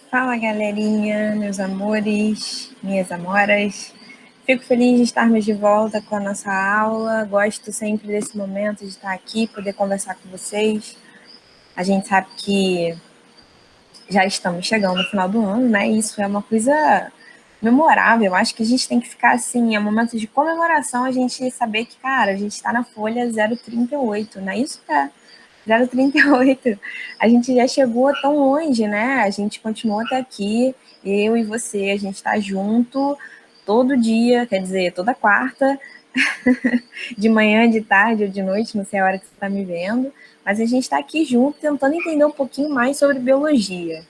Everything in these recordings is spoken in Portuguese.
Fala, galerinha, meus amores, minhas amoras. Fico feliz de estarmos de volta com a nossa aula. Gosto sempre desse momento de estar aqui, poder conversar com vocês. A gente sabe que já estamos chegando no final do ano, né? Isso é uma coisa memorável. Acho que a gente tem que ficar assim, é um momento de comemoração, a gente saber que, cara, a gente está na folha 038, não é isso? 038. A gente já chegou tão longe, né? A gente continuou até aqui, eu e você, a gente está junto todo dia, quer dizer, toda quarta, de manhã, de tarde ou de noite, não sei a hora que você está me vendo, mas a gente está aqui junto tentando entender um pouquinho mais sobre biologia.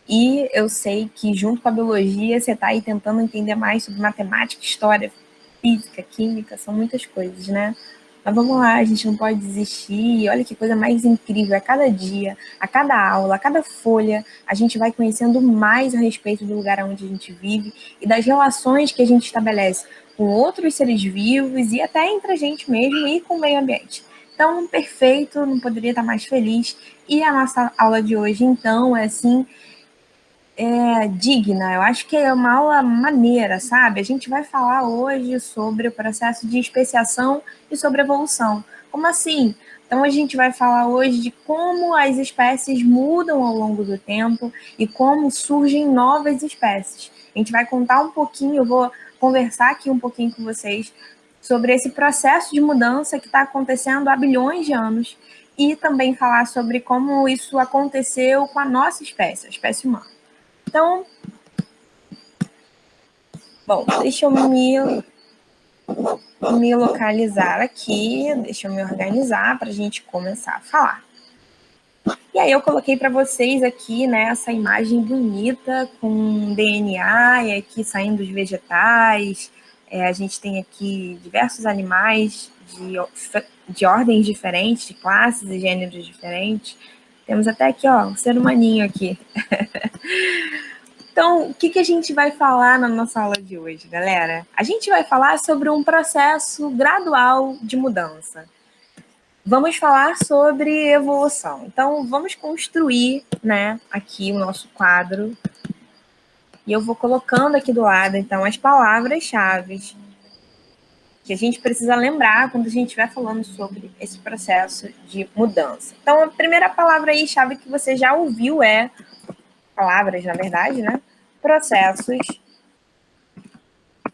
E eu sei que junto com a biologia você está aí tentando entender mais sobre matemática, história, física, química, são muitas coisas, né? Mas vamos lá, a gente não pode desistir. Olha que coisa mais incrível. A cada dia, a cada aula, a cada folha, a gente vai conhecendo mais a respeito do lugar onde a gente vive e das relações que a gente estabelece com outros seres vivos e até entre a gente mesmo e com o meio ambiente. Então, perfeito, não poderia estar mais feliz. E a nossa aula de hoje, então, é assim, digna, eu acho que é uma aula maneira, sabe? A gente vai falar hoje sobre o processo de especiação e sobre evolução. Como assim? Então, a gente vai falar hoje de como as espécies mudam ao longo do tempo e como surgem novas espécies. A gente vai contar um pouquinho, eu vou conversar aqui um pouquinho com vocês sobre esse processo de mudança que está acontecendo há bilhões de anos e também falar sobre como isso aconteceu com a nossa espécie, a espécie humana. Então, bom, deixa eu me localizar aqui, deixa eu me organizar para a gente começar a falar. E aí eu coloquei para vocês aqui, né, essa imagem bonita com DNA e aqui saindo os vegetais. A gente tem aqui diversos animais de ordens diferentes, de classes e gêneros diferentes. Temos até aqui, ó, um ser humaninho aqui. Então, o que a gente vai falar na nossa aula de hoje, galera? A gente vai falar sobre um processo gradual de mudança. Vamos falar sobre evolução. Então, vamos construir, né, aqui o nosso quadro. E eu vou colocando aqui do lado, então, as palavras-chave que a gente precisa lembrar quando a gente estiver falando sobre esse processo de mudança. Então, a primeira palavra aí, chave que você já ouviu é palavras, na verdade, né? Processos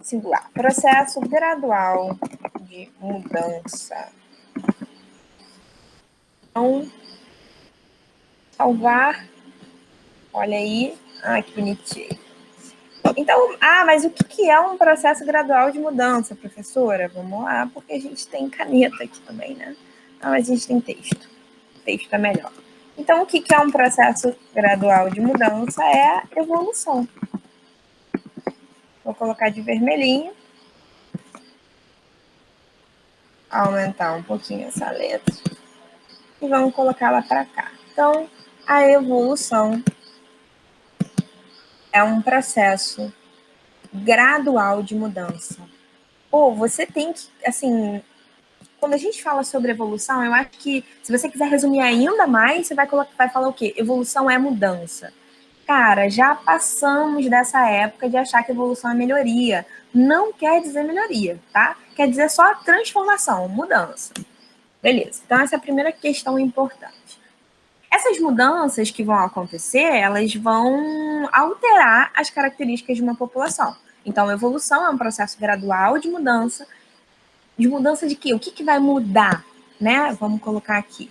singular. Processo gradual de mudança. Então, salvar. Olha aí. Ah, que bonitinho. Então, mas o que é um processo gradual de mudança, professora? Vamos lá, porque a gente tem caneta aqui também, né? Mas a gente tem texto. Texto é melhor. Então, o que é um processo gradual de mudança? É a evolução. Vou colocar de vermelhinho. Aumentar um pouquinho essa letra. E vamos colocá-la para cá. Então, a evolução é um processo gradual de mudança. Você tem que, assim, quando a gente fala sobre evolução, eu acho que, se você quiser resumir ainda mais, você vai falar o quê? Evolução é mudança. Cara, já passamos dessa época de achar que evolução é melhoria. Não quer dizer melhoria, tá? Quer dizer só transformação, mudança. Beleza. Então, essa é a primeira questão importante. Essas mudanças que vão acontecer, elas vão alterar as características de uma população. Então, a evolução é um processo gradual de mudança. De mudança de quê? O que vai mudar? Né? Vamos colocar aqui.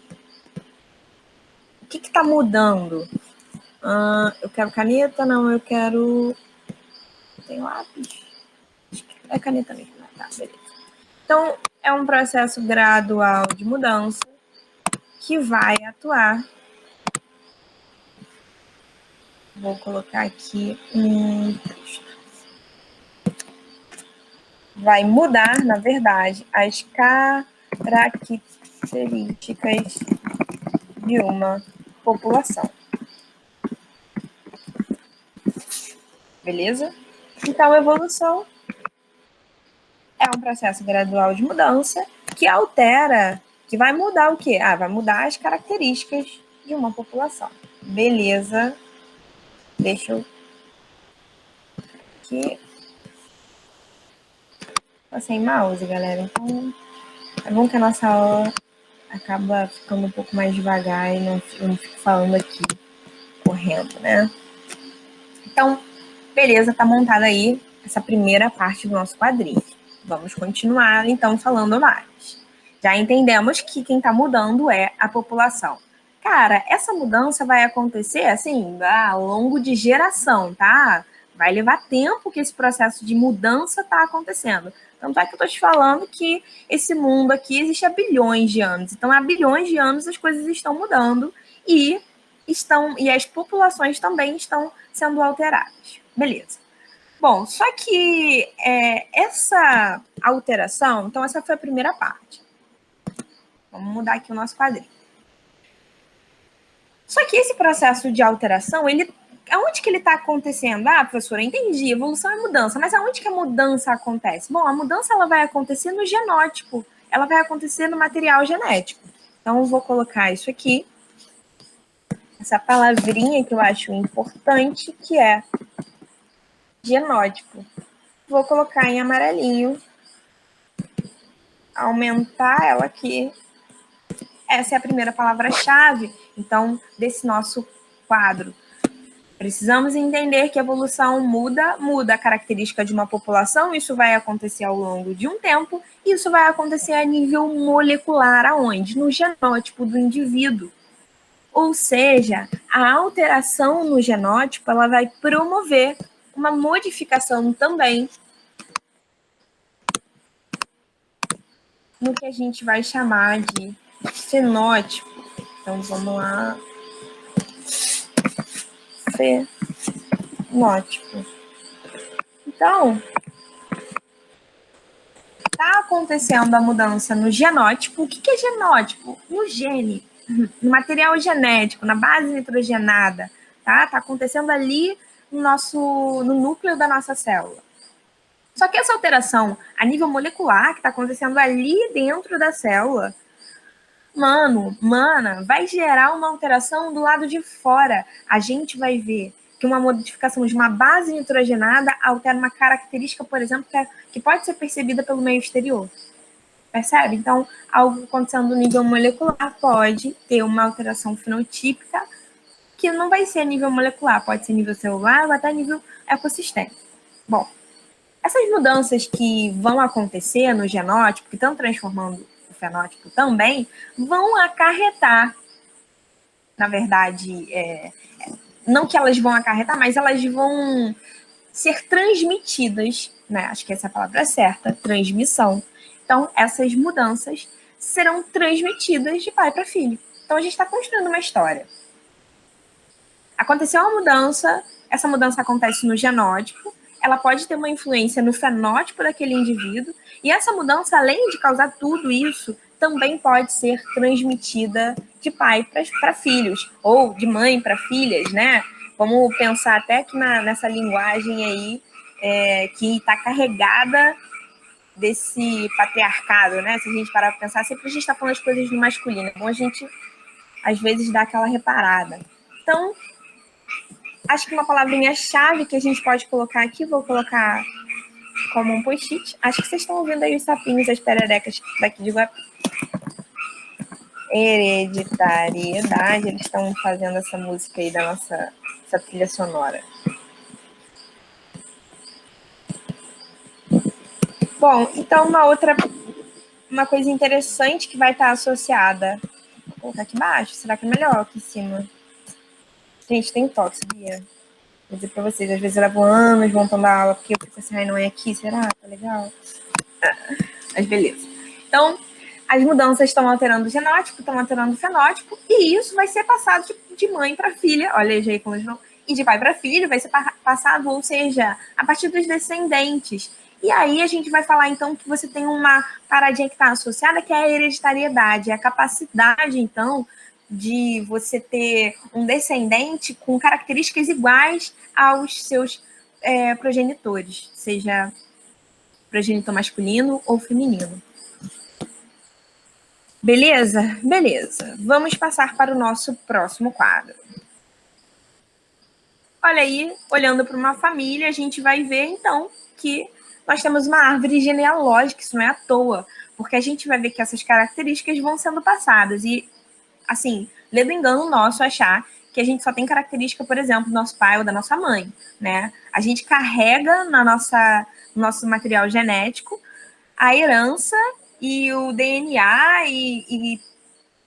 O que está mudando? Eu quero caneta? Não, eu quero... Tem lápis? É caneta mesmo. Tá, beleza. Então, é um processo gradual de mudança que vai atuar. Vou colocar aqui um texto. Vai mudar, na verdade, as características de uma população. Beleza? Então, a evolução é um processo gradual de mudança que altera, que vai mudar o quê? Vai mudar as características de uma população. Beleza? Deixa eu... Aqui. Tô sem mouse, galera. Então, é bom que a nossa aula acaba ficando um pouco mais devagar e eu não fico falando aqui, correndo, né? Então, beleza, tá montada aí essa primeira parte do nosso quadrinho. Vamos continuar, então, falando mais. Já entendemos que quem tá mudando é a população. Cara, essa mudança vai acontecer, assim, ao longo de geração, tá? Vai levar tempo que esse processo de mudança tá acontecendo. Tanto é que eu tô te falando que esse mundo aqui existe há bilhões de anos. Então, há bilhões de anos as coisas estão mudando e as populações também estão sendo alteradas. Beleza. Bom, só que essa alteração, então essa foi a primeira parte. Vamos mudar aqui o nosso quadrinho. Só que esse processo de alteração, aonde que ele está acontecendo? Ah, professora, entendi, evolução é mudança, mas aonde que a mudança acontece? Bom, a mudança ela vai acontecer no genótipo, ela vai acontecer no material genético. Então, eu vou colocar isso aqui, essa palavrinha que eu acho importante, que é genótipo. Vou colocar em amarelinho, aumentar ela aqui. Essa é a primeira palavra-chave, então, desse nosso quadro. Precisamos entender que a evolução muda a característica de uma população, isso vai acontecer ao longo de um tempo, e isso vai acontecer a nível molecular, aonde? No genótipo do indivíduo. Ou seja, a alteração no genótipo, ela vai promover uma modificação também no que a gente vai chamar de fenótipo. Então, vamos lá. Fenótipo. Então, está acontecendo a mudança no genótipo. O que é genótipo? No gene, no material genético, na base nitrogenada. Tá acontecendo ali no núcleo da nossa célula. Só que essa alteração a nível molecular, que está acontecendo ali dentro da célula, vai gerar uma alteração do lado de fora. A gente vai ver que uma modificação de uma base nitrogenada altera uma característica, por exemplo, que pode ser percebida pelo meio exterior. Percebe? Então, algo acontecendo no nível molecular pode ter uma alteração fenotípica que não vai ser a nível molecular, pode ser nível celular ou até nível ecossistêmico. Bom, essas mudanças que vão acontecer no genótipo, que estão transformando o fenótipo também, vão acarretar, na verdade, não que elas vão acarretar, mas elas vão ser transmitidas, né? Acho que essa é a palavra certa, transmissão. Então, essas mudanças serão transmitidas de pai para filho. Então, a gente está construindo uma história. Aconteceu uma mudança, essa mudança acontece no genótipo, ela pode ter uma influência no fenótipo daquele indivíduo, e essa mudança, além de causar tudo isso, também pode ser transmitida de pai para filhos, ou de mãe para filhas, né? Vamos pensar até que nessa linguagem aí, que está carregada desse patriarcado, né? Se a gente parar para pensar, sempre a gente está falando as coisas no masculino. É bom a gente, às vezes, dar aquela reparada. Então, acho que uma palavrinha-chave que a gente pode colocar aqui, vou colocar como um post-it. Acho que vocês estão ouvindo aí os sapinhos, as pererecas daqui de Guapi. Hereditariedade, eles estão fazendo essa música aí da nossa essa trilha sonora. Bom, então uma coisa interessante que vai estar associada. Vou colocar aqui embaixo, será que é melhor aqui em cima? Gente, tem toque, sabia? Vou dizer pra vocês, às vezes eu levo anos montando a aula, porque eu fico assim, ai, não é aqui, será? Tá legal? Mas beleza. Então, as mudanças estão alterando o genótipo, estão alterando o fenótipo, e isso vai ser passado de mãe para filha, olha aí como eles vão, e de pai para filho vai ser passado, ou seja, a partir dos descendentes. E aí a gente vai falar, então, que você tem uma paradinha que está associada, que é a hereditariedade, a capacidade, então, de você ter um descendente com características iguais aos seus progenitores, seja progenitor masculino ou feminino. Beleza? Beleza. Vamos passar para o nosso próximo quadro. olha aí, olhando para uma família, a gente vai ver, então, que nós temos uma árvore genealógica, isso não é à toa, porque a gente vai ver que essas características vão sendo passadas. E, assim, lendo engano nosso achar que a gente só tem característica, por exemplo, do nosso pai ou da nossa mãe, né? A gente carrega no nosso material genético a herança e o DNA e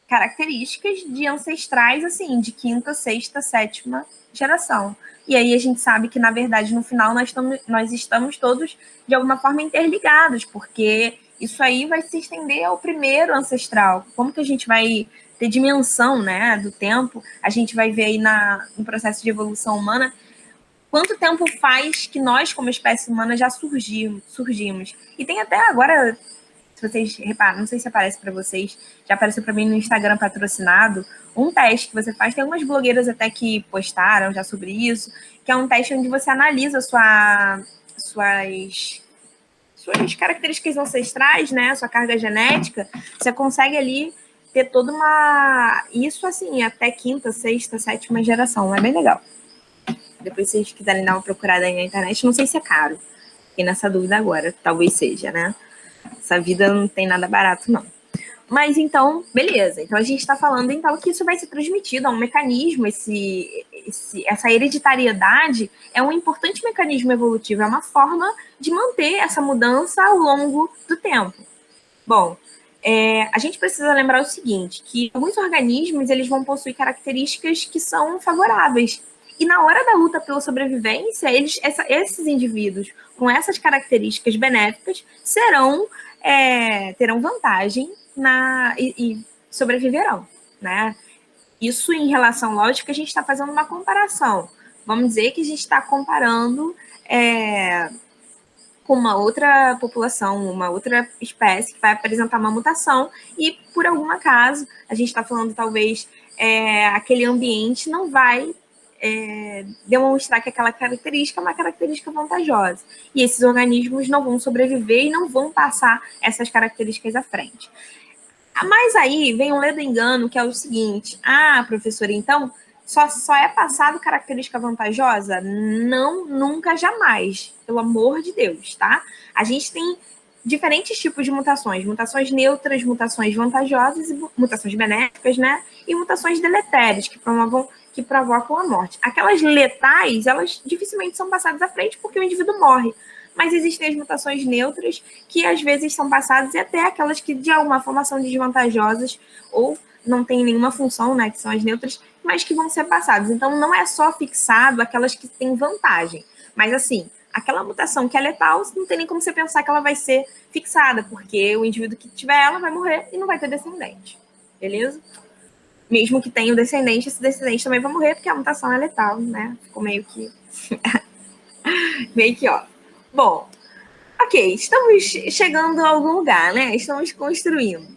características de ancestrais, assim, de quinta, sexta, sétima geração. E aí a gente sabe que, na verdade, no final, nós estamos todos, de alguma forma, interligados, porque isso aí vai se estender ao primeiro ancestral. Como que a gente vai ter dimensão, né, do tempo? A gente vai ver aí no processo de evolução humana quanto tempo faz que nós, como espécie humana, já surgimos. E tem até agora, se vocês reparam, não sei se aparece para vocês, já apareceu para mim no Instagram patrocinado, um teste que você faz, tem algumas blogueiras até que postaram já sobre isso, que é um teste onde você analisa suas características ancestrais, né, sua carga genética, você consegue ali ter toda uma... Isso, assim, até quinta, sexta, sétima geração, é bem legal. Depois, se vocês quiserem dar uma procurada aí na internet, não sei se é caro, fiquei nessa dúvida agora, talvez seja, né? Essa vida não tem nada barato, não. Mas então, beleza. Então a gente está falando então que isso vai ser transmitido a um mecanismo, essa hereditariedade é um importante mecanismo evolutivo, é uma forma de manter essa mudança ao longo do tempo. Bom, a gente precisa lembrar o seguinte, que alguns organismos eles vão possuir características que são favoráveis. E na hora da luta pela sobrevivência, esses indivíduos com essas características benéficas terão vantagem e sobreviverão, né? Isso em relação, lógico, que a gente está fazendo uma comparação. Vamos dizer que a gente está comparando com uma outra população, uma outra espécie que vai apresentar uma mutação e, por algum acaso, a gente está falando talvez aquele ambiente não vai demonstrar que aquela característica é uma característica vantajosa. E esses organismos não vão sobreviver e não vão passar essas características à frente. Mas aí vem um ledo engano, que é o seguinte: ah, professora, então só é passado característica vantajosa? Não, nunca, jamais. Pelo amor de Deus, tá? A gente tem diferentes tipos de mutações neutras, mutações vantajosas, mutações benéficas, né? E mutações deletérias, que provocam a morte. Aquelas letais, elas dificilmente são passadas à frente porque o indivíduo morre. Mas existem as mutações neutras que às vezes são passadas e até aquelas que de alguma forma são desvantajosas ou não têm nenhuma função, né, que são as neutras, mas que vão ser passadas. Então não é só fixado aquelas que têm vantagem, mas assim, aquela mutação que é letal, não tem nem como você pensar que ela vai ser fixada, porque o indivíduo que tiver ela vai morrer e não vai ter descendente. Beleza? Mesmo que tenha um descendente, esse descendente também vai morrer porque a mutação é letal, né? Ficou meio que ó. Bom, ok, estamos chegando a algum lugar, né? Estamos construindo.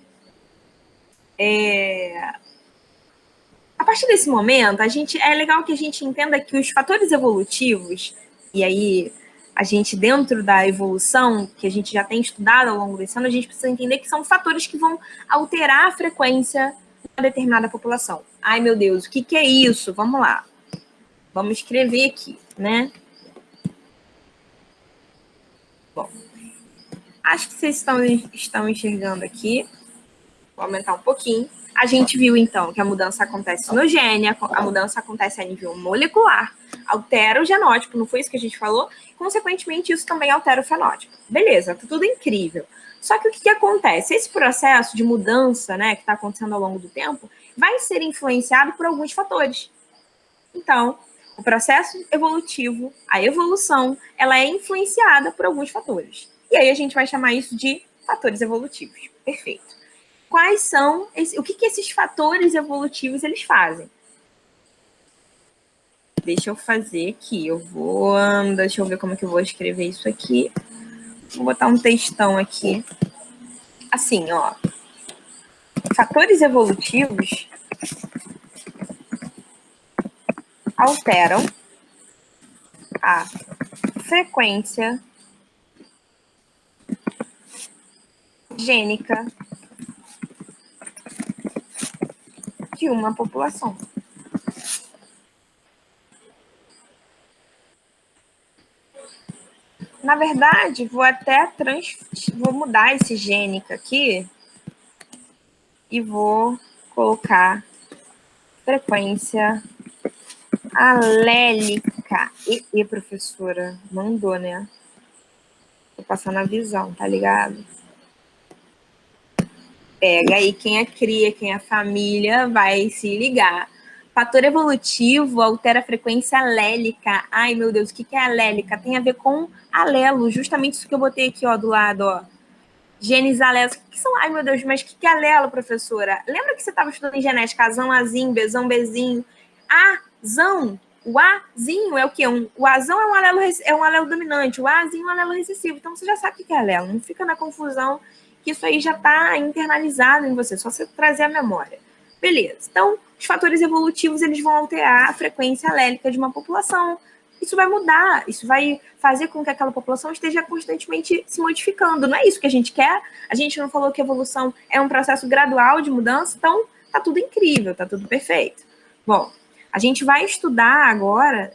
A partir desse momento, é legal que a gente entenda que os fatores evolutivos, e aí a gente, dentro da evolução, que a gente já tem estudado ao longo desse ano, a gente precisa entender que são fatores que vão alterar a frequência de uma determinada população. Ai, meu Deus, o que é isso? Vamos lá. Vamos escrever aqui, né? Bom, acho que vocês estão enxergando aqui. Vou aumentar um pouquinho. A gente viu, então, que a mudança acontece no gene, a mudança acontece a nível molecular, altera o genótipo, não foi isso que a gente falou? Consequentemente, isso também altera o fenótipo. Beleza, tá tudo incrível. Só que o que acontece? Esse processo de mudança, né, que está acontecendo ao longo do tempo, vai ser influenciado por alguns fatores. Então, o processo evolutivo, a evolução, ela é influenciada por alguns fatores. E aí a gente vai chamar isso de fatores evolutivos. Perfeito. Quais são, o que esses fatores evolutivos eles fazem? Deixa eu fazer aqui, deixa eu ver como que eu vou escrever isso aqui. Vou botar um textão aqui. Assim, ó. Fatores evolutivos alteram a frequência gênica de uma população. Na verdade, vou mudar esse gênica aqui e vou colocar frequência alélica. E professora, mandou, né? Tô passando a visão, tá ligado? Pega aí quem é cria, quem é família, vai se ligar. Fator evolutivo altera a frequência alélica. Ai, meu Deus, o que é alélica? Tem a ver com alelo, justamente isso que eu botei aqui, ó, do lado, ó. Genes alelos. O que são? Ai, meu Deus, mas o que é alelo, professora? Lembra que você estava estudando em genética? Azão, azinho, bezão, bezinho. Azão. O Azinho é o quê? O Azão é um alelo dominante. O Azinho é um alelo recessivo. Então, você já sabe o que é alelo. Não fica na confusão, que isso aí já está internalizado em você. Só você trazer a memória. Beleza. Então, os fatores evolutivos, eles vão alterar a frequência alélica de uma população. Isso vai mudar, isso vai fazer com que aquela população esteja constantemente se modificando. Não é isso que a gente quer? A gente não falou que a evolução é um processo gradual de mudança, então tá tudo incrível, tá tudo perfeito. Bom, a gente vai estudar agora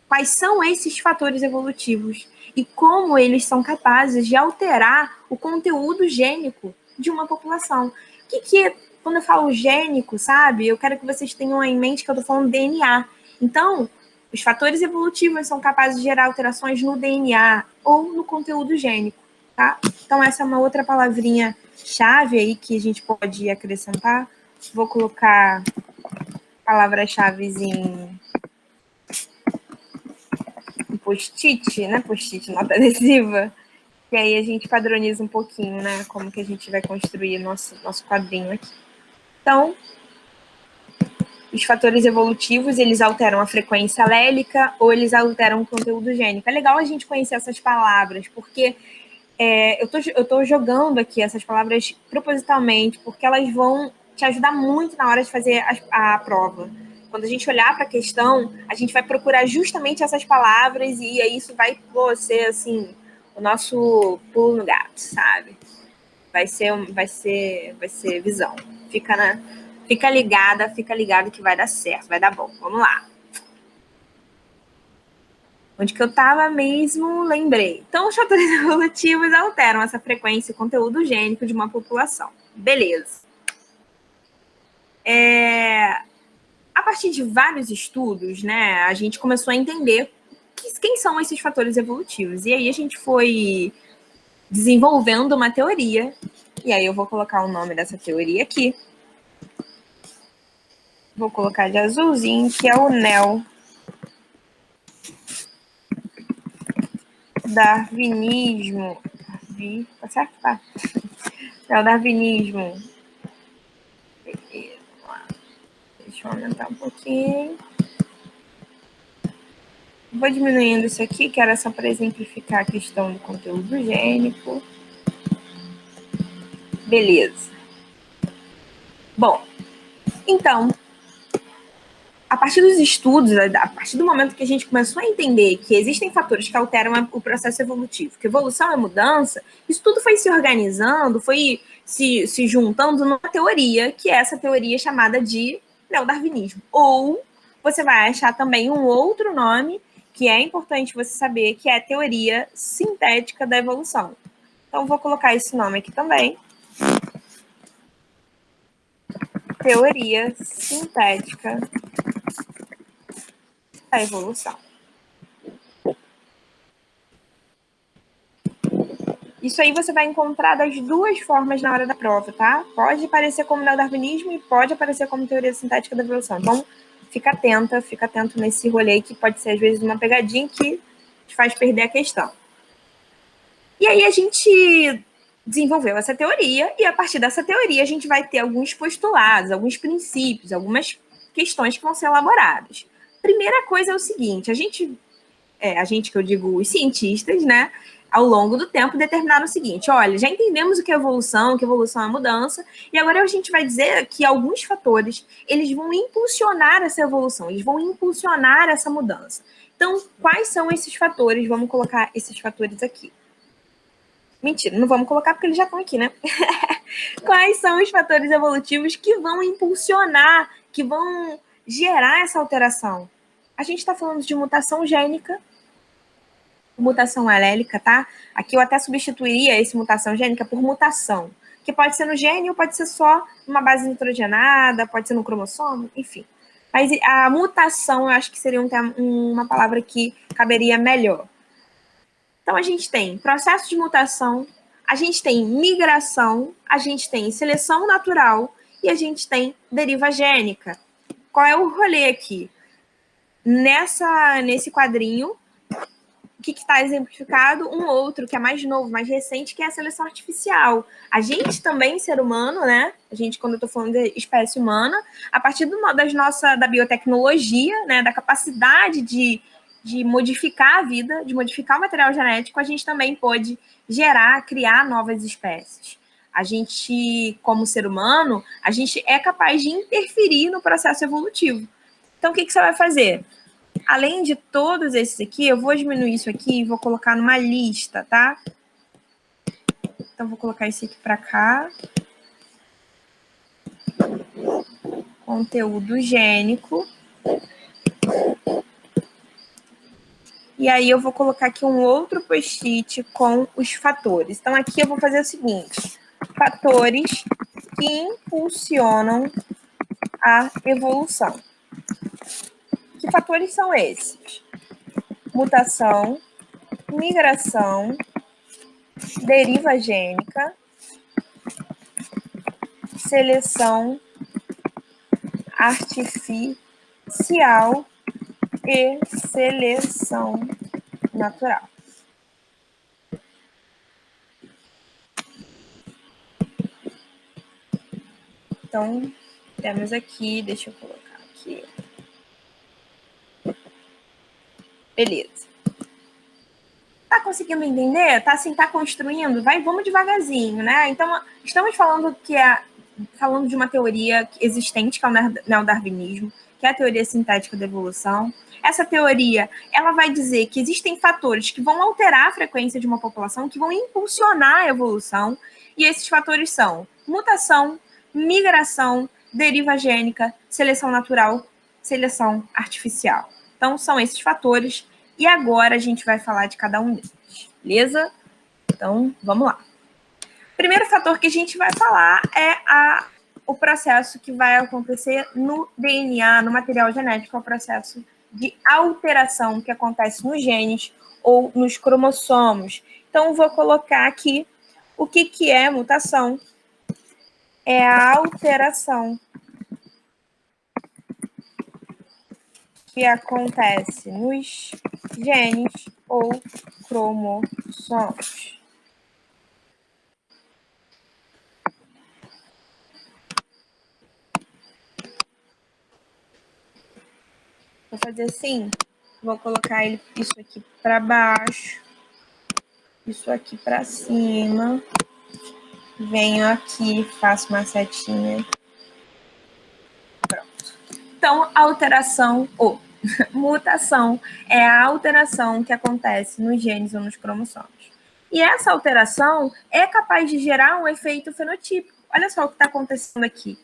quais são esses fatores evolutivos e como eles são capazes de alterar o conteúdo gênico de uma população. O que quando eu falo gênico, sabe? Eu quero que vocês tenham em mente que eu estou falando DNA. Então, os fatores evolutivos são capazes de gerar alterações no DNA ou no conteúdo gênico, tá? Então, essa é uma outra palavrinha chave aí que a gente pode acrescentar. Vou colocar palavras-chave em post-it, né? Post-it, nota adesiva. E aí a gente padroniza um pouquinho, né? Como que a gente vai construir nosso quadrinho aqui. Então, os fatores evolutivos, eles alteram a frequência alélica ou eles alteram o conteúdo gênico. É legal a gente conhecer essas palavras, porque eu tô jogando aqui essas palavras propositalmente, porque elas vão te ajudar muito na hora de fazer a prova. Quando a gente olhar para a questão, a gente vai procurar justamente essas palavras e aí isso vai ser, assim, o nosso pulo no gato, sabe? Vai ser visão. Fica ligado que vai dar certo, vai dar bom. Vamos lá. Onde que eu estava mesmo, lembrei. Então, os fatores evolutivos alteram essa frequência e conteúdo gênico de uma população. Beleza. A partir de vários estudos, né, a gente começou a entender quem são esses fatores evolutivos. E aí a gente foi desenvolvendo uma teoria. E aí eu vou colocar o nome dessa teoria aqui. Vou colocar de azulzinho, que é o neodarwinismo. Tá certo? Tá. Neodarwinismo. Deixa eu aumentar um pouquinho. Vou diminuindo isso aqui, que era só para exemplificar a questão do conteúdo gênico. Beleza. Bom, então, a partir dos estudos, a partir do momento que a gente começou a entender que existem fatores que alteram o processo evolutivo, que evolução é mudança, isso tudo foi se organizando, foi se juntando numa teoria, que é essa teoria chamada de neodarwinismo. Ou você vai achar também um outro nome, que é importante você saber, que é a teoria sintética da evolução. Então, vou colocar esse nome aqui também. Teoria sintética da evolução. Isso aí você vai encontrar das duas formas na hora da prova, tá? Pode aparecer como neodarwinismo e pode aparecer como teoria sintética da evolução. Então, fica atento nesse rolê que pode ser, às vezes, uma pegadinha que te faz perder a questão. E aí a gente desenvolveu essa teoria e, a partir dessa teoria, a gente vai ter alguns postulados, alguns princípios, algumas questões que vão ser elaboradas. Primeira coisa é o seguinte, a gente que eu digo os cientistas, né, ao longo do tempo determinaram o seguinte, olha, já entendemos o que é evolução é mudança, e agora a gente vai dizer que alguns fatores, eles vão impulsionar essa evolução, eles vão impulsionar essa mudança. Então, quais são esses fatores? Vamos colocar esses fatores aqui. Mentira, não vamos colocar porque eles já estão aqui, né? Quais são os fatores evolutivos que vão impulsionar, que vão gerar essa alteração? A gente está falando de mutação gênica, mutação alélica, tá? Aqui eu até substituiria esse mutação gênica por mutação, que pode ser no gene ou pode ser só numa base nitrogenada, pode ser no cromossomo, enfim. Mas a mutação, eu acho que seria uma palavra que caberia melhor. Então, a gente tem processo de mutação, a gente tem migração, a gente tem seleção natural e a gente tem deriva gênica. Qual é o rolê aqui? Nesse quadrinho, o que está exemplificado? Um outro, que é mais novo, mais recente, que é a seleção artificial. A gente também, ser humano, né? A gente, quando eu estou falando de espécie humana, a partir da biotecnologia, né? Da capacidade de modificar a vida, de modificar o material genético, a gente também pode criar novas espécies. A gente, como ser humano, a gente é capaz de interferir no processo evolutivo. Então, o que você vai fazer? Além de todos esses aqui, eu vou diminuir isso aqui e vou colocar numa lista, tá? Então, vou colocar esse aqui para cá. Conteúdo gênico. E aí, eu vou colocar aqui um outro post-it com os fatores. Então, aqui eu vou fazer o seguinte. Fatores que impulsionam a evolução. Que fatores são esses? Mutação, migração, deriva gênica, seleção artificial e seleção natural. Então, temos aqui, deixa eu colocar aqui. Beleza. Tá conseguindo entender? Tá assim, tá construindo? Vamos devagarzinho, né? Então, estamos falando de uma teoria existente, que é o neodarwinismo, que é a teoria sintética da evolução. Essa teoria, ela vai dizer que existem fatores que vão alterar a frequência de uma população, que vão impulsionar a evolução, e esses fatores são mutação, migração, deriva gênica, seleção natural, seleção artificial. Então, são esses fatores, e agora a gente vai falar de cada um deles, beleza? Então, vamos lá. O primeiro fator que a gente vai falar é o processo que vai acontecer no DNA, no material genético, é o processo de alteração que acontece nos genes ou nos cromossomos. Então, vou colocar aqui o que é mutação. É a alteração que acontece nos genes ou cromossomos. Vou fazer assim, vou colocar isso aqui para baixo, isso aqui para cima, venho aqui, faço uma setinha. Pronto. Então, alteração ou mutação é a alteração que acontece nos genes ou nos cromossomos. E essa alteração é capaz de gerar um efeito fenotípico. Olha só o que está acontecendo aqui.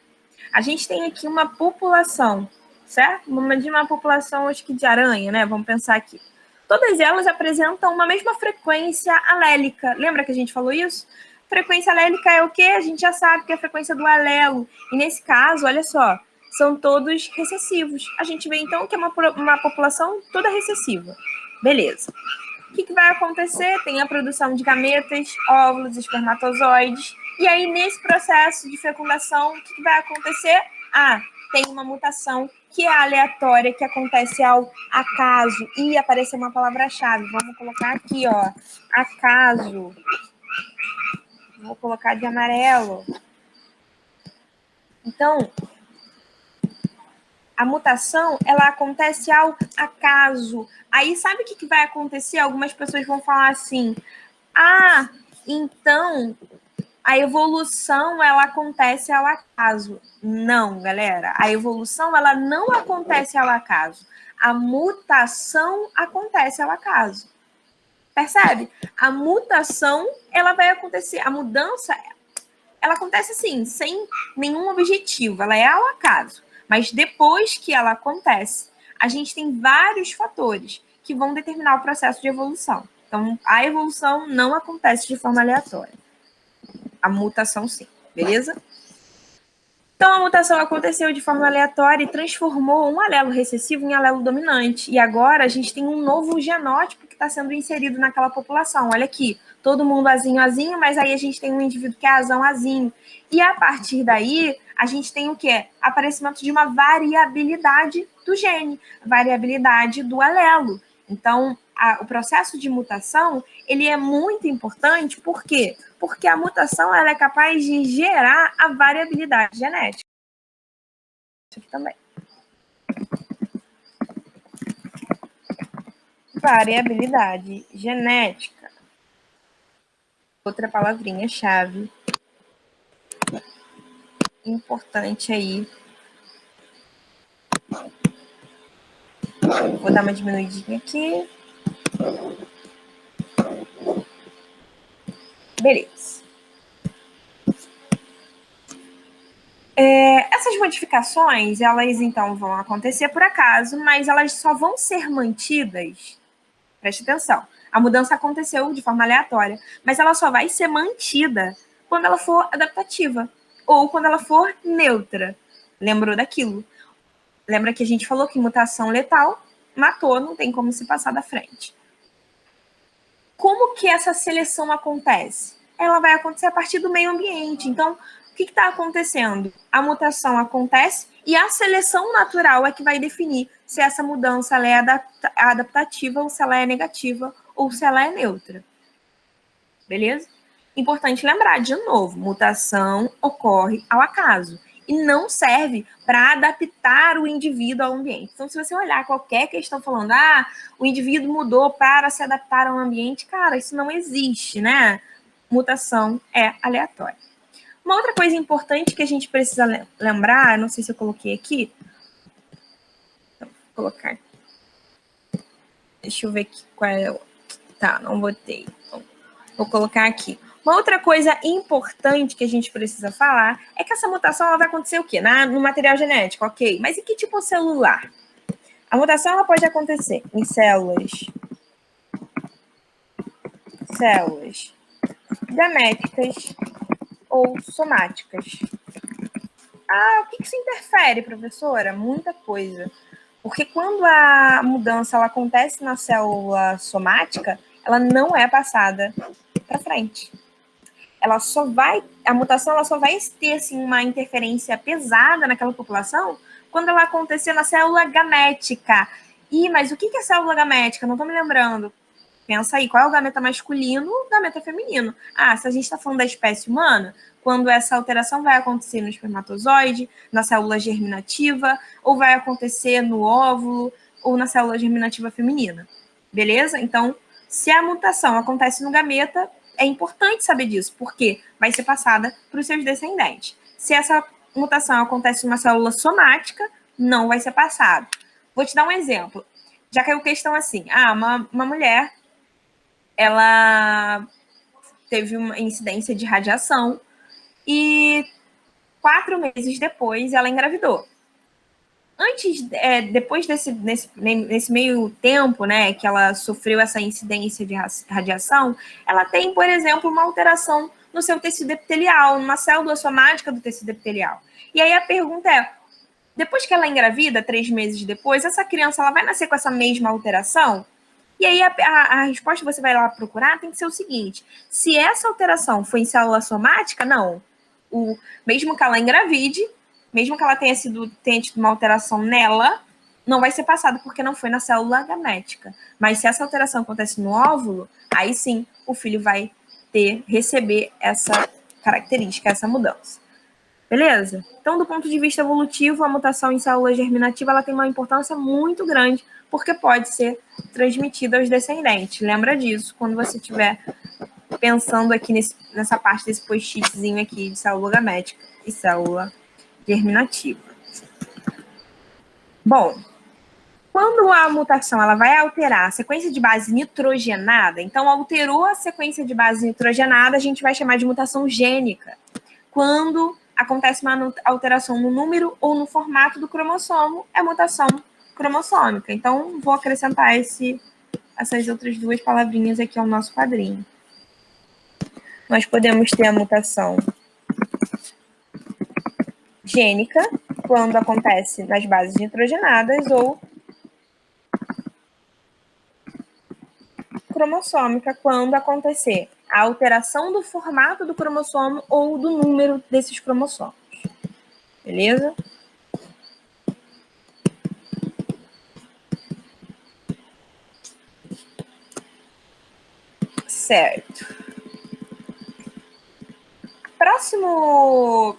A gente tem aqui uma população, certo? Uma população, acho que de aranha, né? Vamos pensar aqui. Todas elas apresentam uma mesma frequência alélica. Lembra que a gente falou isso? Frequência alélica é o quê? A gente já sabe que é a frequência do alelo. E nesse caso, olha só, são todos recessivos. A gente vê, então, que é uma população toda recessiva. Beleza. O que vai acontecer? Tem a produção de gametas, óvulos, espermatozoides. E aí, nesse processo de fecundação, o que vai acontecer? Tem uma mutação que é aleatória, que acontece ao acaso. E apareceu uma palavra-chave. Vamos colocar aqui, ó. Acaso. Vou colocar de amarelo. Então, a mutação, ela acontece ao acaso. Aí, sabe o que vai acontecer? Algumas pessoas vão falar assim, então a evolução, ela acontece ao acaso. Não, galera. A evolução, ela não acontece ao acaso. A mutação acontece ao acaso. Percebe? A mutação, ela vai acontecer. A mudança, ela acontece assim, sem nenhum objetivo. Ela é ao acaso. Mas depois que ela acontece, a gente tem vários fatores que vão determinar o processo de evolução. Então, a evolução não acontece de forma aleatória. A mutação, sim. Beleza? Então, a mutação aconteceu de forma aleatória e transformou um alelo recessivo em alelo dominante. E agora a gente tem um novo genótipo que está sendo inserido naquela população. Olha aqui, todo mundo azinho, azinho, mas aí a gente tem um indivíduo que é azão, azinho. E a partir daí, a gente tem o quê? Aparecimento de uma variabilidade do gene, variabilidade do alelo. Então, o processo de mutação, ele é muito importante, por quê? Porque a mutação ela é capaz de gerar a variabilidade genética. Isso aqui também. Variabilidade genética. Outra palavrinha-chave importante aí. Vou dar uma diminuidinha aqui. Beleza. Essas modificações, elas então vão acontecer por acaso, mas elas só vão ser mantidas. Preste atenção. A mudança aconteceu de forma aleatória, mas ela só vai ser mantida quando ela for adaptativa ou quando ela for neutra. Lembrou daquilo? Lembra que a gente falou que mutação letal matou, não tem como se passar da frente. Como que essa seleção acontece? Ela vai acontecer a partir do meio ambiente. Então, o que está acontecendo? A mutação acontece e a seleção natural é que vai definir se essa mudança ela é adaptativa ou se ela é negativa ou se ela é neutra. Beleza? Importante lembrar, de novo, mutação ocorre ao acaso e não serve para adaptar o indivíduo ao ambiente. Então, se você olhar qualquer questão falando, o indivíduo mudou para se adaptar ao ambiente, cara, isso não existe, né? Mutação é aleatória. Uma outra coisa importante que a gente precisa lembrar, não sei se eu coloquei aqui, então, vou colocar. Deixa eu ver aqui qual é. Tá, não botei. Então, vou colocar aqui. Uma outra coisa importante que a gente precisa falar é que essa mutação ela vai acontecer o quê? No material genético, ok. Mas em que tipo celular? A mutação ela pode acontecer em células gaméticas ou somáticas. O que isso interfere, professora? Muita coisa. Porque quando a mudança ela acontece na célula somática, ela não é passada para frente. A mutação ela só vai ter assim, uma interferência pesada naquela população quando ela acontecer na célula gamética. Mas o que é célula gamética? Não estou me lembrando. Pensa aí, qual é o gameta masculino, o gameta feminino? Se a gente está falando da espécie humana, quando essa alteração vai acontecer no espermatozoide, na célula germinativa, ou vai acontecer no óvulo, ou na célula germinativa feminina. Beleza? Então, se a mutação acontece no gameta, é importante saber disso, porque vai ser passada para os seus descendentes. Se essa mutação acontece numa célula somática, não vai ser passada. Vou te dar um exemplo. Já caiu questão assim, uma mulher, ela teve uma incidência de radiação e 4 meses depois ela engravidou. Depois nesse meio tempo, né, que ela sofreu essa incidência de radiação, ela tem, por exemplo, uma alteração no seu tecido epitelial, numa célula somática do tecido epitelial. E aí a pergunta é, depois que ela engravida, 3 meses depois, essa criança ela vai nascer com essa mesma alteração? E aí a resposta que você vai lá procurar tem que ser o seguinte, se essa alteração foi em célula somática, não. Mesmo que ela engravide, mesmo que ela tenha tido uma alteração nela, não vai ser passada porque não foi na célula gamética. Mas se essa alteração acontece no óvulo, aí sim o filho vai receber essa característica, essa mudança. Beleza? Então, do ponto de vista evolutivo, a mutação em célula germinativa ela tem uma importância muito grande, porque pode ser transmitida aos descendentes. Lembra disso quando você estiver pensando aqui nessa parte desse post-itzinho aqui de célula gamética e célula germinativa. Bom, quando a mutação ela vai alterar a sequência de base nitrogenada, então alterou a sequência de base nitrogenada, a gente vai chamar de mutação gênica. Quando acontece uma alteração no número ou no formato do cromossomo, é mutação cromossômica. Então, vou acrescentar esse essas outras duas palavrinhas aqui ao nosso quadrinho. Nós podemos ter a mutação gênica, quando acontece nas bases nitrogenadas, ou cromossômica, quando acontecer a alteração do formato do cromossomo ou do número desses cromossomos. Beleza? Certo. Próximo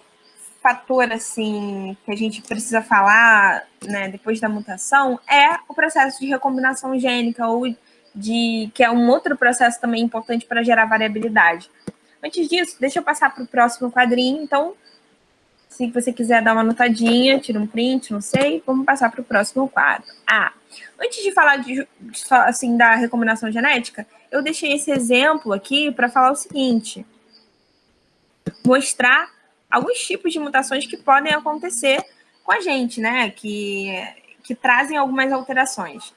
fator, assim, que a gente precisa falar, né, depois da mutação, é o processo de recombinação gênica, ou que é um outro processo também importante para gerar variabilidade. Antes disso, deixa eu passar para o próximo quadrinho. Então, se você quiser dar uma anotadinha, tira um print, não sei, vamos passar para o próximo quadro. Antes de falar assim, da recombinação genética, eu deixei esse exemplo aqui para falar o seguinte: mostrar alguns tipos de mutações que podem acontecer com a gente, né? Que trazem algumas alterações.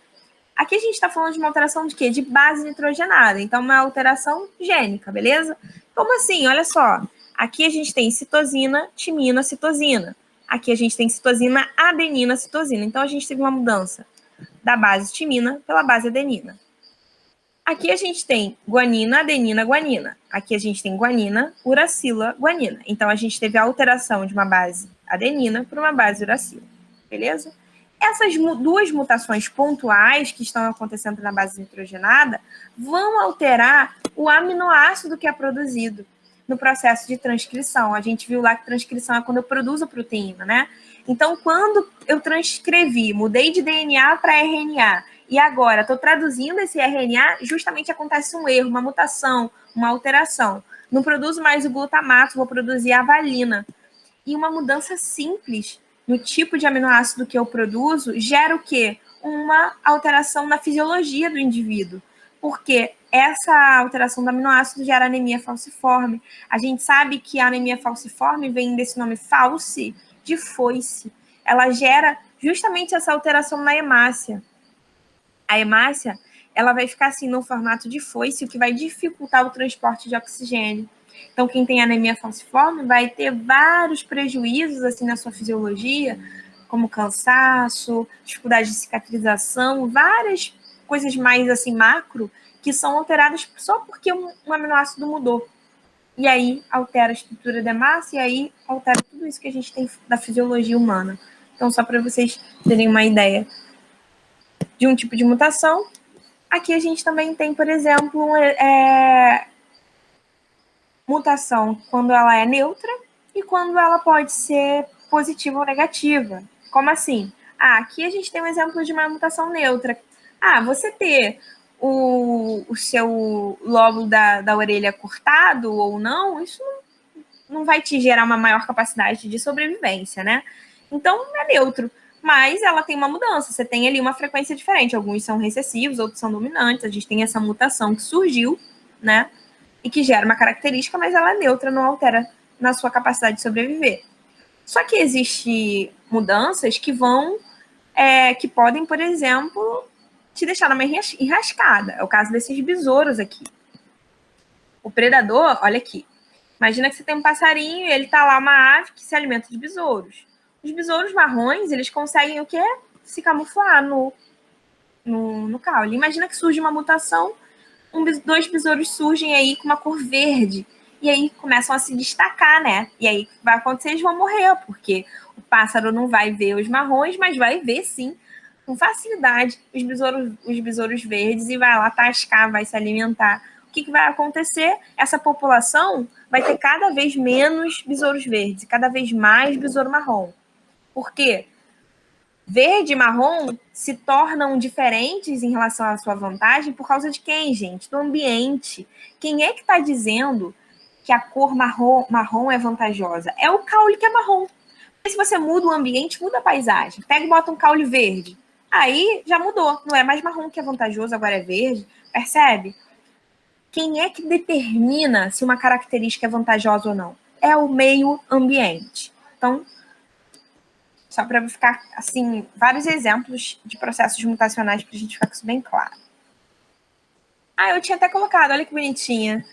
Aqui a gente está falando de uma alteração de quê? De base nitrogenada. Então, uma alteração gênica, beleza? Como assim? Olha só. Aqui a gente tem citosina, timina, citosina. Aqui a gente tem citosina, adenina, citosina. Então, a gente teve uma mudança da base timina pela base adenina. Aqui a gente tem guanina, adenina, guanina. Aqui a gente tem guanina, uracila, guanina. Então, a gente teve a alteração de uma base adenina para uma base uracila. Beleza? Essas duas mutações pontuais que estão acontecendo na base nitrogenada vão alterar o aminoácido que é produzido no processo de transcrição. A gente viu lá que transcrição é quando eu produzo a proteína, né? Então, quando eu transcrevi, mudei de DNA para RNA, e agora estou traduzindo esse RNA, justamente acontece um erro, uma mutação, uma alteração. Não produzo mais o glutamato, vou produzir a valina. E uma mudança simples no tipo de aminoácido que eu produzo gera o quê? Uma alteração na fisiologia do indivíduo. Porque essa alteração do aminoácido gera anemia falciforme. A gente sabe que a anemia falciforme vem desse nome falci, de foice. Ela gera justamente essa alteração na hemácia. A hemácia, ela vai ficar assim no formato de foice, o que vai dificultar o transporte de oxigênio. Então, quem tem anemia falciforme vai ter vários prejuízos assim na sua fisiologia, como cansaço, dificuldade de cicatrização, várias coisas mais assim macro que são alteradas só porque um aminoácido mudou. E aí altera a estrutura da hemácia e aí altera tudo isso que a gente tem da fisiologia humana. Então, só para vocês terem uma ideia de um tipo de mutação. Aqui a gente também tem, por exemplo, mutação quando ela é neutra e quando ela pode ser positiva ou negativa. Como assim? Aqui a gente tem um exemplo de uma mutação neutra. Você ter o seu lóbulo da orelha cortado ou não, isso não vai te gerar uma maior capacidade de sobrevivência, né? Então, é neutro. Mas ela tem uma mudança, você tem ali uma frequência diferente. Alguns são recessivos, outros são dominantes. A gente tem essa mutação que surgiu, né? E que gera uma característica, mas ela é neutra, não altera na sua capacidade de sobreviver. Só que existem mudanças que que podem, por exemplo, te deixar numa enrascada. É o caso desses besouros aqui. O predador, olha aqui. Imagina que você tem um passarinho e ele tá lá, uma ave que se alimenta de besouros. Os besouros marrons, eles conseguem o quê? Se camuflar no caule. Imagina que surge uma mutação, dois besouros surgem aí com uma cor verde. E aí começam a se destacar, né? E aí vai acontecer, eles vão morrer, porque o pássaro não vai ver os marrons, mas vai ver, sim, com facilidade, os besouros verdes e vai lá tascar, vai se alimentar. O que vai acontecer? Essa população vai ter cada vez menos besouros verdes e cada vez mais besouro marrom. Por quê? Verde e marrom se tornam diferentes em relação à sua vantagem por causa de quem, gente? Do ambiente. Quem é que está dizendo que a cor marrom é vantajosa? É o caule que é marrom. Mas se você muda o ambiente, muda a paisagem. Pega e bota um caule verde. Aí já mudou. Não é mais marrom que é vantajoso, agora é verde. Percebe? Quem é que determina se uma característica é vantajosa ou não? É o meio ambiente. Então, só para ficar, assim, vários exemplos de processos mutacionais para a gente ficar com isso bem claro. Ah, eu tinha até colocado, olha que bonitinha.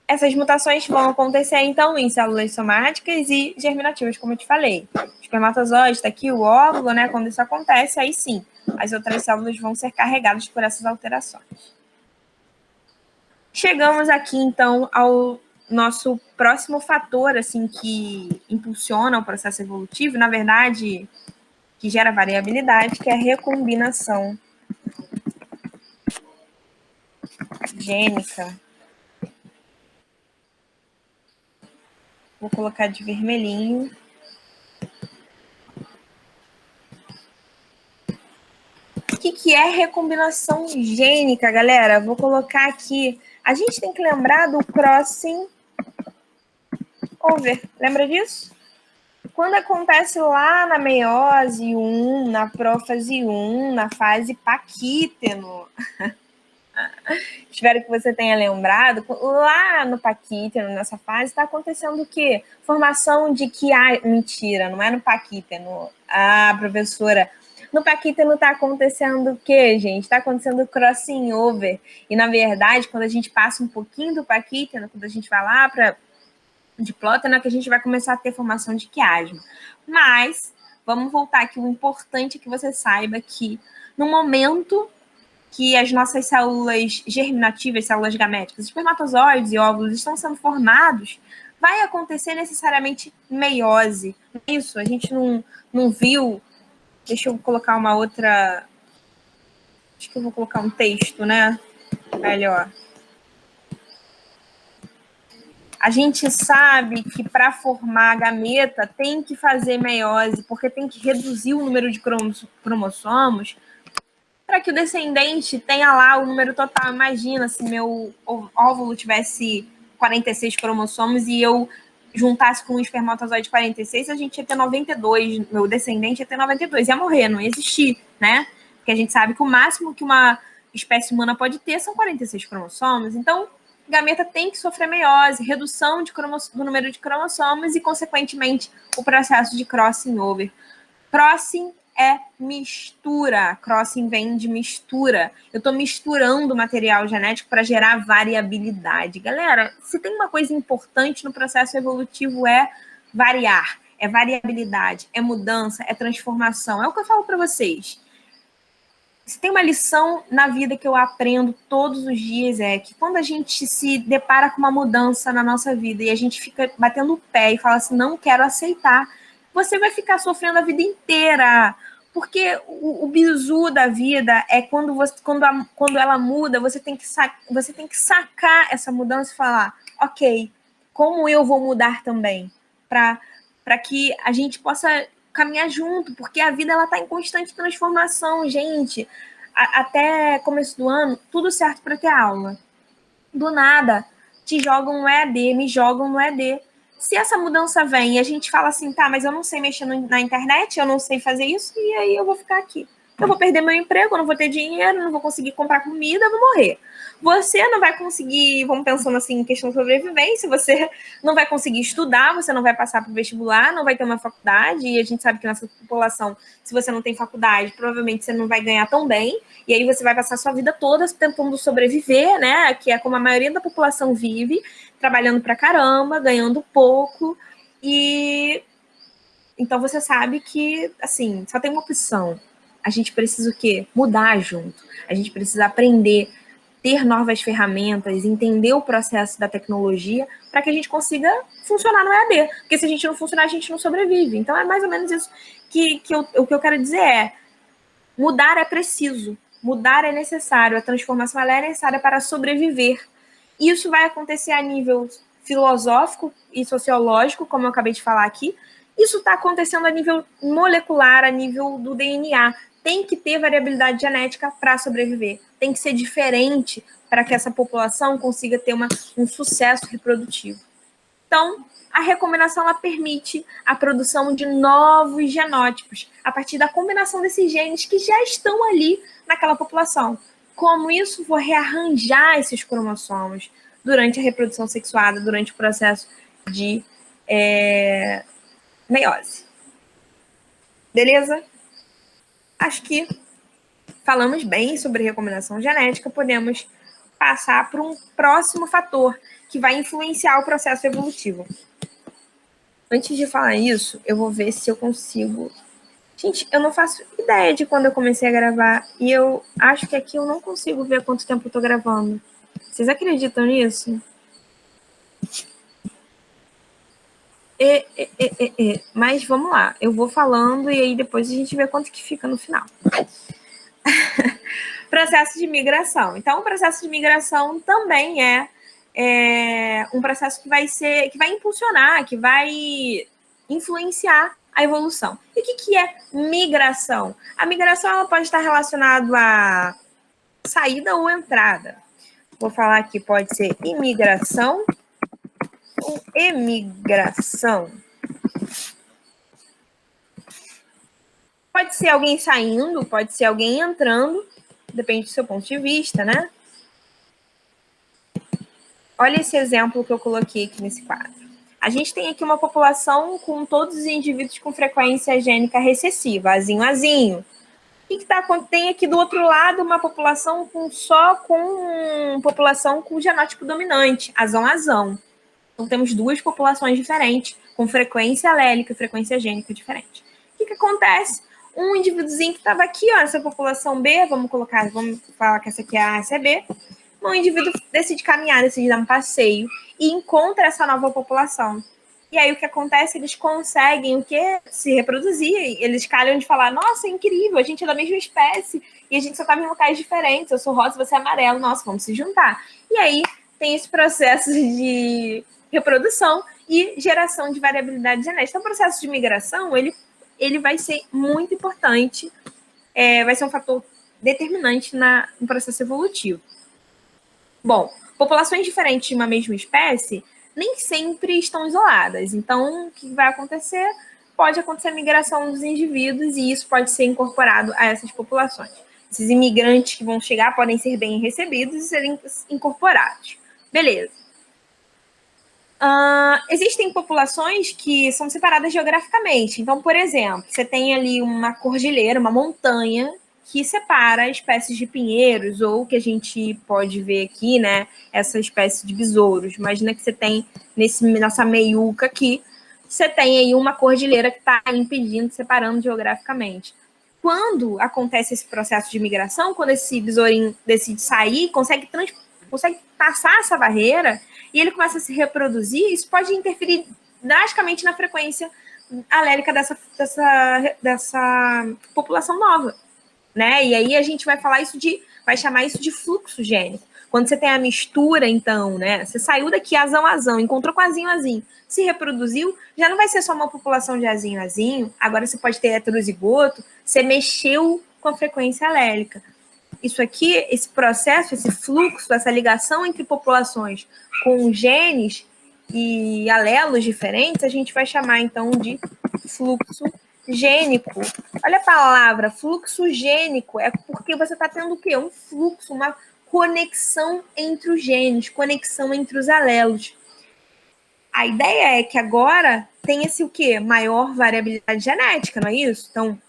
Essas mutações vão acontecer, então, em células somáticas e germinativas, como eu te falei. O espermatozoide está aqui, o óvulo, né? Quando isso acontece, aí sim, as outras células vão ser carregadas por essas alterações. Chegamos aqui, então, ao nosso próximo fator, assim, que impulsiona o processo evolutivo, na verdade, que gera variabilidade, que é a recombinação gênica. Vou colocar de vermelhinho. O que é recombinação gênica, galera? Vou colocar aqui. A gente tem que lembrar do crossing over. Lembra disso? Quando acontece lá na meiose 1, na prófase 1, na fase paquíteno. Espero que você tenha lembrado. Lá no paquíteno, nessa fase, está acontecendo o quê? Formação de mentira, não é no paquíteno. Ah, professora, no paquíteno está acontecendo o quê, gente? Está acontecendo crossing over. E, na verdade, quando a gente passa um pouquinho do paquíteno, quando a gente vai lá para diplótano, é que a gente vai começar a ter formação de quiasma. Mas, vamos voltar aqui. O importante é que você saiba que, no momento que as nossas células germinativas, células gaméticas, espermatozoides e óvulos estão sendo formados, vai acontecer necessariamente meiose. Isso, a gente não viu. Deixa eu colocar uma outra. Acho que eu vou colocar um texto, né? Melhor. A gente sabe que para formar a gameta tem que fazer meiose, porque tem que reduzir o número de cromossomos para que o descendente tenha lá o número total. Imagina se meu óvulo tivesse 46 cromossomos e eu juntasse com um espermatozoide 46, a gente ia ter 92, meu descendente ia ter 92, ia morrer, não ia existir, né? Porque a gente sabe que o máximo que uma espécie humana pode ter são 46 cromossomos. Então, gameta tem que sofrer meiose, redução do número de cromossomos e, consequentemente, o processo de crossing over. Crossing é mistura. Crossing vem de mistura. Eu estou misturando material genético para gerar variabilidade. Galera, se tem uma coisa importante no processo evolutivo é variar, é variabilidade, é mudança, é transformação. É o que eu falo para vocês. Se tem uma lição na vida que eu aprendo todos os dias é que quando a gente se depara com uma mudança na nossa vida e a gente fica batendo o pé e fala assim, não quero aceitar, você vai ficar sofrendo a vida inteira. Porque o bizu da vida é quando ela muda, você tem que sacar essa mudança e falar, ok, como eu vou mudar também? Para que a gente possa caminhar junto, porque a vida ela está em constante transformação, gente. Até começo do ano, tudo certo para ter aula. Do nada, te jogam no EAD, me jogam no EAD. Se essa mudança vem e a gente fala assim, tá, mas eu não sei mexer na internet, eu não sei fazer isso, e aí eu vou ficar aqui. Eu vou perder meu emprego, eu não vou ter dinheiro, não vou conseguir comprar comida, eu vou morrer. Você não vai conseguir, vamos pensando assim, em questão de sobrevivência, você não vai conseguir estudar, você não vai passar para o vestibular, não vai ter uma faculdade, e a gente sabe que nessa população, se você não tem faculdade, provavelmente você não vai ganhar tão bem, e aí você vai passar a sua vida toda tentando sobreviver, né? Que é como a maioria da população vive, trabalhando pra caramba, ganhando pouco, e então você sabe que, assim, só tem uma opção. A gente precisa o quê? Mudar junto. A gente precisa aprender, ter novas ferramentas, entender o processo da tecnologia para que a gente consiga funcionar no EAD. Porque se a gente não funcionar, a gente não sobrevive. Então é mais ou menos isso o que eu quero dizer é mudar é preciso, mudar é necessário, a transformação ela é necessária para sobreviver. Isso vai acontecer a nível filosófico e sociológico, como eu acabei de falar aqui. Isso está acontecendo a nível molecular, a nível do DNA. Tem que ter variabilidade genética para sobreviver. Tem que ser diferente para que essa população consiga ter um sucesso reprodutivo. Então, a recombinação ela permite a produção de novos genótipos a partir da combinação desses genes que já estão ali naquela população. Como isso, vou rearranjar esses cromossomos durante a reprodução sexuada, durante o processo de meiose. Beleza? Acho que falamos bem sobre recombinação genética, podemos passar para um próximo fator que vai influenciar o processo evolutivo. Antes de falar isso, eu vou ver se eu consigo... Gente, eu não faço ideia de quando eu comecei a gravar e eu acho que aqui eu não consigo ver quanto tempo eu tô gravando. Vocês acreditam nisso? Mas vamos lá, eu vou falando e aí depois a gente vê quanto que fica no final. Processo de migração. Então, o processo de migração também é um processo que vai impulsionar, que vai influenciar a evolução. E o que é migração? A migração ela pode estar relacionada a saída ou entrada. Vou falar aqui, pode ser imigração ou emigração. Pode ser alguém saindo, pode ser alguém entrando, depende do seu ponto de vista, né? Olha esse exemplo que eu coloquei aqui nesse quadro. A gente tem aqui uma população com todos os indivíduos com frequência gênica recessiva, azinho, azinho. O que tem aqui do outro lado uma população com população com genótipo dominante, azão, azão. Então temos duas populações diferentes, com frequência alélica e frequência gênica diferente. O que acontece? Um indivíduozinho que estava aqui, ó, essa população B, vamos falar que essa aqui é A, essa é B. Um indivíduo decide caminhar, decide dar um passeio e encontra essa nova população. E aí o que acontece? Eles conseguem o quê? Se reproduzir. Eles calham de falar, nossa, é incrível, a gente é da mesma espécie e a gente só estava em locais diferentes. Eu sou rosa, você é amarelo, nossa, vamos se juntar. E aí tem esse processo de reprodução e geração de variabilidade genética. Então, o processo de migração, ele vai ser muito importante, vai ser um fator determinante no processo evolutivo. Bom, populações diferentes de uma mesma espécie nem sempre estão isoladas. Então, o que vai acontecer? Pode acontecer a migração dos indivíduos e isso pode ser incorporado a essas populações. Esses imigrantes que vão chegar podem ser bem recebidos e serem incorporados. Beleza. Existem populações que são separadas geograficamente. Então, por exemplo, você tem ali uma cordilheira, uma montanha, que separa espécies de pinheiros, ou que a gente pode ver aqui, né, essa espécie de besouros. Imagina que você tem nessa meiuca aqui, você tem aí uma cordilheira que está impedindo, separando geograficamente. Quando acontece esse processo de migração, quando esse besourinho decide sair, consegue passar essa barreira e ele começa a se reproduzir, isso pode interferir drasticamente na frequência alélica dessa população nova. Né? E aí a gente vai chamar isso de fluxo gênico. Quando você tem a mistura, então, né? Você saiu daqui azão, azão, encontrou com azinho, azinho, se reproduziu, já não vai ser só uma população de azinho, azinho, agora você pode ter heterozigoto, você mexeu com a frequência alélica. Isso aqui, esse processo, esse fluxo, essa ligação entre populações com genes e alelos diferentes, a gente vai chamar, então, de fluxo gênico. Olha a palavra, fluxo gênico, é porque você está tendo o quê? Um fluxo, uma conexão entre os genes, conexão entre os alelos. A ideia é que agora tem esse o quê? Maior variabilidade genética, não é isso? Então,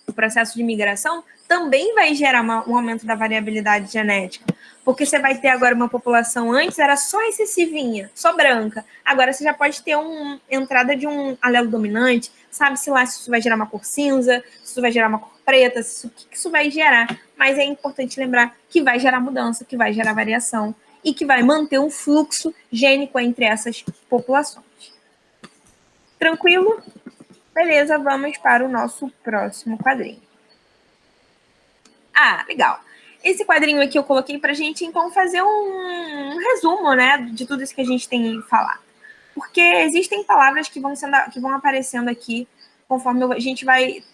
o processo de migração também vai gerar um aumento da variabilidade genética. Porque você vai ter agora uma população, antes era só recessivinha, só branca. Agora você já pode ter uma entrada de um alelo dominante, sabe-se lá se isso vai gerar uma cor cinza, se isso vai gerar uma cor preta, o que isso vai gerar. Mas é importante lembrar que vai gerar mudança, que vai gerar variação e que vai manter um fluxo gênico entre essas populações. Tranquilo? Beleza, vamos para o nosso próximo quadrinho. Legal. Esse quadrinho aqui eu coloquei para a gente, então, fazer um resumo, né, de tudo isso que a gente tem falado. Porque existem palavras que vão aparecendo aqui conforme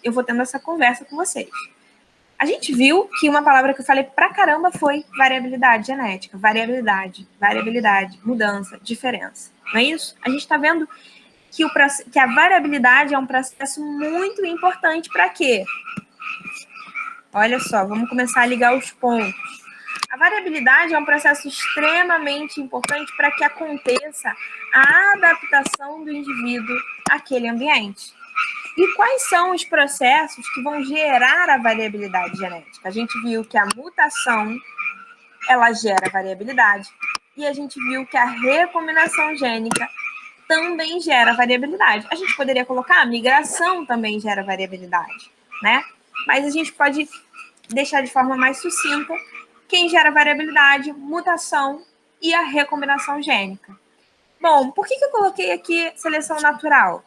eu vou tendo essa conversa com vocês. A gente viu que uma palavra que eu falei pra caramba foi variabilidade genética. Variabilidade, mudança, diferença. Não é isso? A gente está vendo que a variabilidade é um processo muito importante para quê? Olha só, vamos começar a ligar os pontos. A variabilidade é um processo extremamente importante para que aconteça a adaptação do indivíduo àquele ambiente. E quais são os processos que vão gerar a variabilidade genética? A gente viu que a mutação ela gera variabilidade. E a gente viu que a recombinação gênica também gera variabilidade. A gente poderia colocar a migração também gera variabilidade, né? Mas a gente pode deixar de forma mais sucinta quem gera variabilidade, mutação e a recombinação gênica. Bom, por que eu coloquei aqui seleção natural?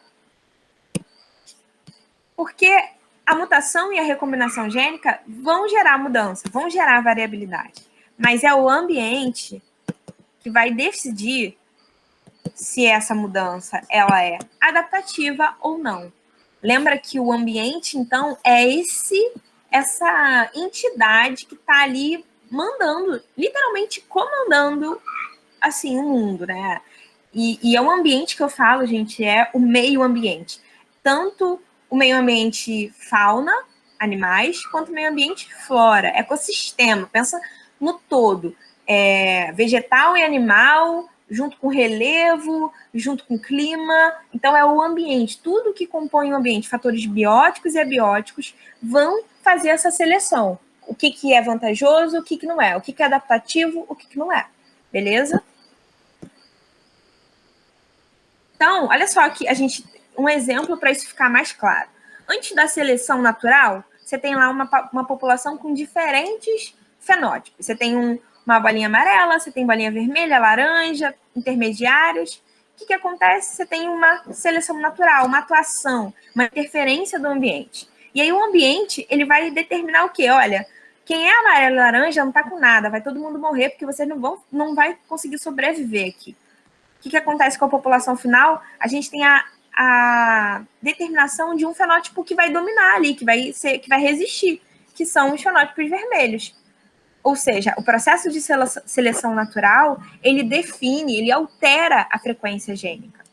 Porque a mutação e a recombinação gênica vão gerar mudança, vão gerar variabilidade. Mas é o ambiente que vai decidir se essa mudança ela é adaptativa ou não. Lembra que o ambiente, então, é essa entidade que está ali mandando, literalmente comandando, assim, o mundo, né? E é o ambiente que eu falo, gente, é o meio ambiente. Tanto o meio ambiente fauna, animais, quanto o meio ambiente flora, ecossistema. Pensa no todo. Vegetal e animal, junto com relevo, junto com clima. Então, é o ambiente. Tudo que compõe o ambiente, fatores bióticos e abióticos, vão fazer essa seleção. O que é vantajoso, o que não é. O que é adaptativo, o que não é. Beleza? Então, olha só aqui, um exemplo para isso ficar mais claro. Antes da seleção natural, você tem lá uma população com diferentes fenótipos. Você tem uma bolinha amarela, você tem bolinha vermelha, laranja, intermediários. O que acontece? Você tem uma seleção natural, uma atuação, uma interferência do ambiente. E aí o ambiente, ele vai determinar o quê? Olha, quem é amarelo e laranja não está com nada, vai todo mundo morrer porque vocês não vai conseguir sobreviver aqui. O que acontece com a população final? A gente tem a determinação de um fenótipo que vai dominar ali, que vai resistir, que são os fenótipos vermelhos. Ou seja, o processo de seleção natural, ele define, ele altera a frequência gênica.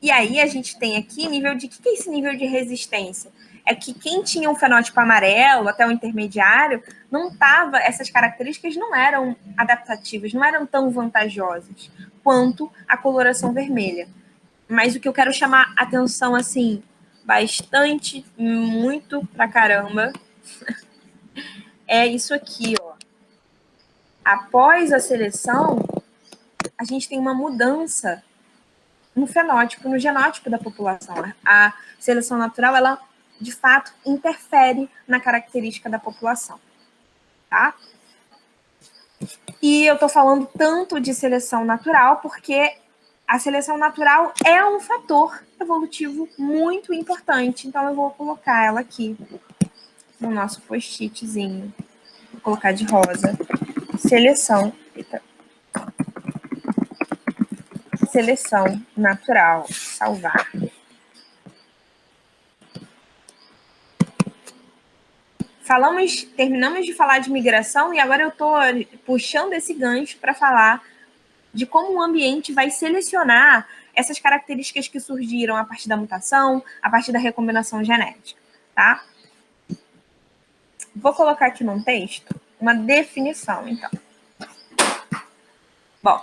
E aí a gente tem aqui nível de... O que é esse nível de resistência? É que quem tinha um fenótipo amarelo, até o intermediário, não estava... Essas características não eram adaptativas, não eram tão vantajosas quanto a coloração vermelha. Mas o que eu quero chamar atenção, assim, bastante, muito pra caramba, é isso aqui, ó. Após a seleção, a gente tem uma mudança no fenótipo, no genótipo da população. A seleção natural, ela, de fato, interfere na característica da população, tá? E eu tô falando tanto de seleção natural porque a seleção natural é um fator evolutivo muito importante. Então, eu vou colocar ela aqui no nosso post-itzinho. Vou colocar de rosa. Seleção natural. Salvar. Terminamos de falar de migração e agora eu estou puxando esse gancho para falar de como o ambiente vai selecionar essas características que surgiram a partir da mutação, a partir da recombinação genética, tá? Vou colocar aqui num texto uma definição, então. Bom,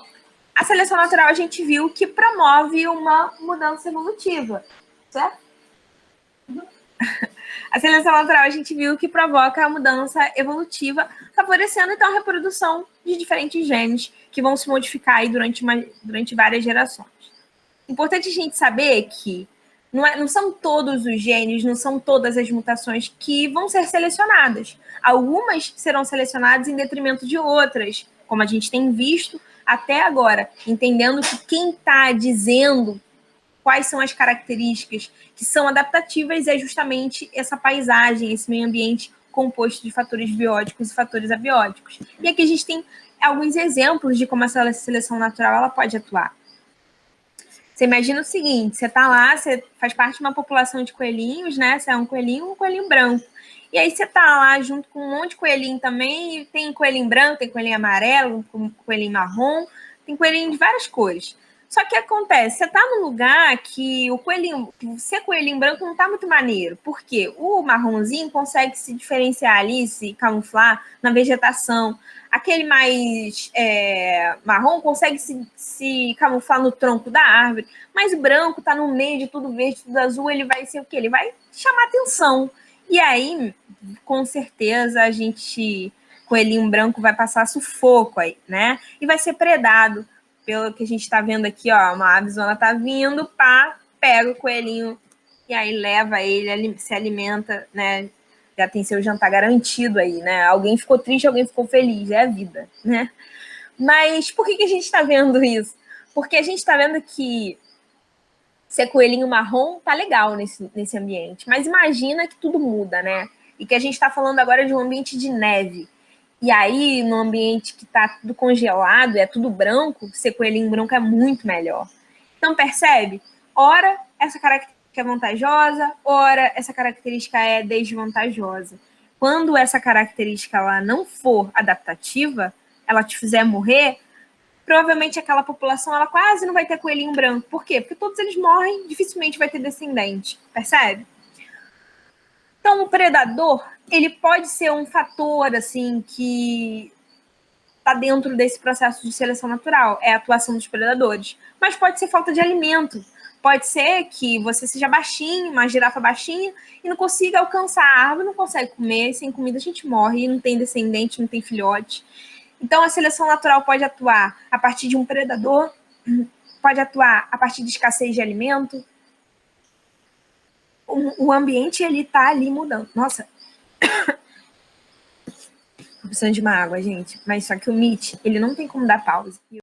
a seleção natural a gente viu que promove uma mudança evolutiva, certo? A seleção natural a gente viu que provoca a mudança evolutiva, favorecendo então a reprodução de diferentes genes que vão se modificar aí durante várias gerações. Importante a gente saber que não são todos os genes, não são todas as mutações que vão ser selecionadas. Algumas serão selecionadas em detrimento de outras, como a gente tem visto até agora, entendendo que quem está dizendo quais são as características que são adaptativas é justamente essa paisagem, esse meio ambiente composto de fatores bióticos e fatores abióticos. E aqui a gente tem alguns exemplos de como essa seleção natural ela pode atuar. Você imagina o seguinte, você está lá, você faz parte de uma população de coelhinhos, né? Você é um coelhinho branco. E aí você está lá junto com um monte de coelhinho também, e tem coelhinho branco, tem coelhinho amarelo, coelhinho marrom, tem coelhinho de várias cores. Só que acontece, você está num lugar que ser coelhinho branco não está muito maneiro, porque o marronzinho consegue se diferenciar ali, se camuflar na vegetação. Aquele mais marrom consegue se camuflar no tronco da árvore, mas o branco está no meio de tudo verde, tudo azul, ele vai ser o quê? Ele vai chamar atenção. E aí, com certeza, a gente coelhinho branco vai passar sufoco aí, né? E vai ser predado. Pelo que a gente está vendo aqui, ó, uma avezona tá vindo, pá, pega o coelhinho e aí leva ele, se alimenta, né? Já tem seu jantar garantido aí, né? Alguém ficou triste, alguém ficou feliz, é a vida, né? Mas por que a gente está vendo isso? Porque a gente está vendo que ser coelhinho marrom tá legal nesse ambiente. Mas imagina que tudo muda, né? E que a gente está falando agora de um ambiente de neve. E aí, no ambiente que tá tudo congelado, é tudo branco, ser coelhinho branco é muito melhor. Então, percebe? Ora, essa característica é vantajosa, ora, essa característica é desvantajosa. Quando essa característica ela não for adaptativa, ela te fizer morrer, provavelmente aquela população ela quase não vai ter coelhinho branco. Por quê? Porque todos eles morrem, dificilmente vai ter descendente. Percebe? Então, o predador, ele pode ser um fator, assim, que está dentro desse processo de seleção natural, é a atuação dos predadores. Mas pode ser falta de alimento. Pode ser que você seja baixinho, uma girafa baixinha, e não consiga alcançar a árvore, não consegue comer, sem comida a gente morre, não tem descendente, não tem filhote. Então, a seleção natural pode atuar a partir de um predador, pode atuar a partir de escassez de alimento. O ambiente, ele tá ali mudando. Nossa, tô precisando de uma água, gente. Mas só que o Meet, ele não tem como dar pausa.